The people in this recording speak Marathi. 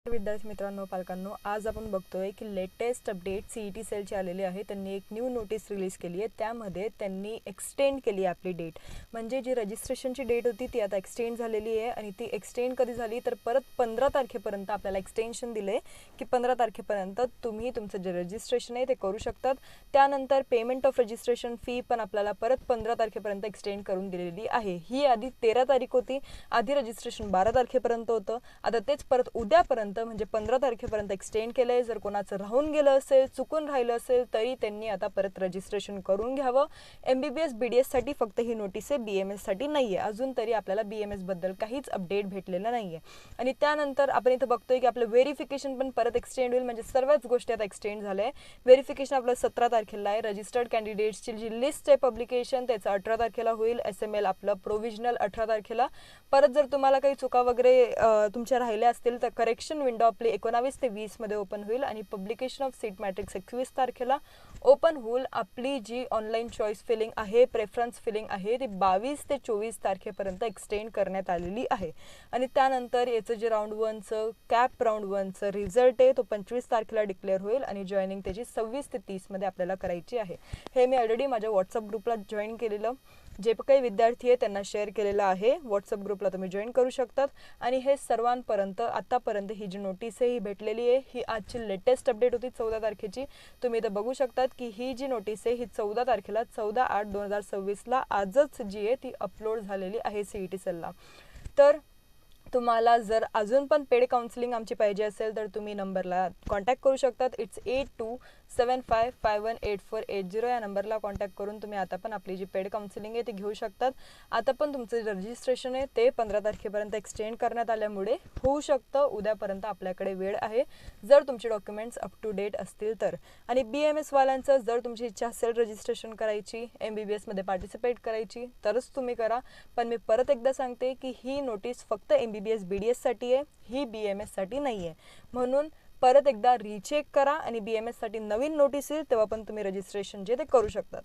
विद्यार्थी मित्रांनो, पालकांनो, आज आपण बघतोय की लेटेस्ट अपडेट सीईटी सेलची आलेली आहे। त्यांनी एक न्यू नोटीस रिलीज केली आहे। त्यामध्ये त्यांनी एक्सटेंड केली आपली डेट, म्हणजे जी रजिस्ट्रेशनची डेट होती ती आता एक्सटेंड झालेली आहे। आणि ती एक्सटेंड कधी झाली तर परत 15 तारखेपर्यंत आपल्याला एक्सटेन्शन दिले की 15 तारखेपर्यंत तुम्ही तुमचं जे रजिस्ट्रेशन आहे ते करू शकतात। त्यानंतर पेमेंट ऑफ रजिस्ट्रेशन फी पण आपल्याला परत 15 तारखेपर्यंत एक्सटेंड करून दिलेली आहे। ही आधी 13 तारीख होती, आधी रजिस्ट्रेशन 12 तारखेपर्यंत होतं, आता तेच परत उद्यापर्यंत म्हणजे 15 तारखेपर्यंत एक्सटेंड केलंय। जर कोणाचं राहून गेलं असेल, चुकून राहिलं असेल तरी त्यांनी आता परत रजिस्ट्रेशन करून घ्यावं। MBBS BDS साठी फक्त ही नोटीस आहे, BMS साठी नाहीये। अजून तरी आपल्याला BMS बद्दल काहीच अपडेट भेटलेला नाहीये। आणि त्यानंतर आपण इथे बघतोय की आपलं व्हेरिफिकेशन पण परत एक्सटेंड होईल, म्हणजे सर्वच गोष्टी आता एक्सटेंड झाल्या। व्हेरिफिकेशन आपलं 17 तारखेला आहे। रजिस्टर्ड कॅन्डिडेट्सची जी लिस्ट आहे पब्लिकेशन त्याचं 18 तारखेला होईल। SML आपलं प्रोव्हिजनल 18 तारखेला। परत जर तुम्हाला काही चुका वगैरे तुमच्या राहिल्या असतील तर करेक्शन विंडो आपली 19 ते 20 मध्ये ओपन होईल। आणि पब्लिकेशन ऑफ सीट मॅट्रिक्स 21 तारखेला ओपन होईल। आपली जी ऑनलाईन चॉईस फिलिंग आहे, प्रेफरन्स फिलिंग आहे, ती 22 ते 24 तारखेपर्यंत एक्सटेंड करण्यात आलेली आहे। आणि त्यानंतर याचं जे राऊंड 1चं कॅप राऊंड 1चं रिझल्ट आहे तो 25 तारखेला डिक्लेअर होईल। आणि जॉईनिंग त्याची 26 ते 30 मध्ये आपल्याला करायची आहे। हे मी ऑलरेडी माझ्या व्हॉट्सअप ग्रुपला जॉईन केलेलं, जे काही विद्यार्थी आहे त्यांना शेअर केलेलं आहे। व्हॉट्सअप ग्रुपला तुम्ही जॉईन करू शकतात। आणि हे सर्वांपर्यंत आतापर्यंत ही जी नोटीस आहे ही भेटलेली आहे। ही आजची लेटेस्ट अपडेट होती 14 तारखेची। तुम्ही इथं बघू शकतात की ही जी नोटीस आहे ही 14 तारखेला 14/8/2026 आजच जी आहे ती अपलोड झालेली आहे सीईटी सेलला। तर तुम्हाला जर अजून पण पेड काउन्सिलिंग आमची पाहिजे असेल तर तुम्ही नंबरला कॉन्टॅक्ट करू शकतात। इट्स 8275518480 या नंबरला कॉन्टॅक्ट करून तुम्ही आता पण आपली जी पेड काउन्सिलिंग आहे ती घेऊ शकतात। आता पण तुमचं रजिस्ट्रेशन आहे ते 15 तारखेपर्यंत एक्सटेंड करण्यात आल्यामुळे होऊ शकतं उद्यापर्यंत आपल्याकडे वेळ आहे, जर तुमचे डॉक्युमेंट्स अप टू डेट असतील तर। आणि BMS वाल्यांचं जर तुमची इच्छा असेल रजिस्ट्रेशन करायची, MBBS मध्ये पार्टिसिपेट करायची तरच तुम्ही करा। पण मी परत एकदा सांगते की ही नोटीस फक्त MBBS BDS साठी आहे, ही BMS साठी नाहीये। म्हणून परत एकदा रीचेक करा आणि BMS साठी नवीन नोटीस येईल तेव्हा पण तुम्ही रजिस्ट्रेशन जे ते करू शकतात।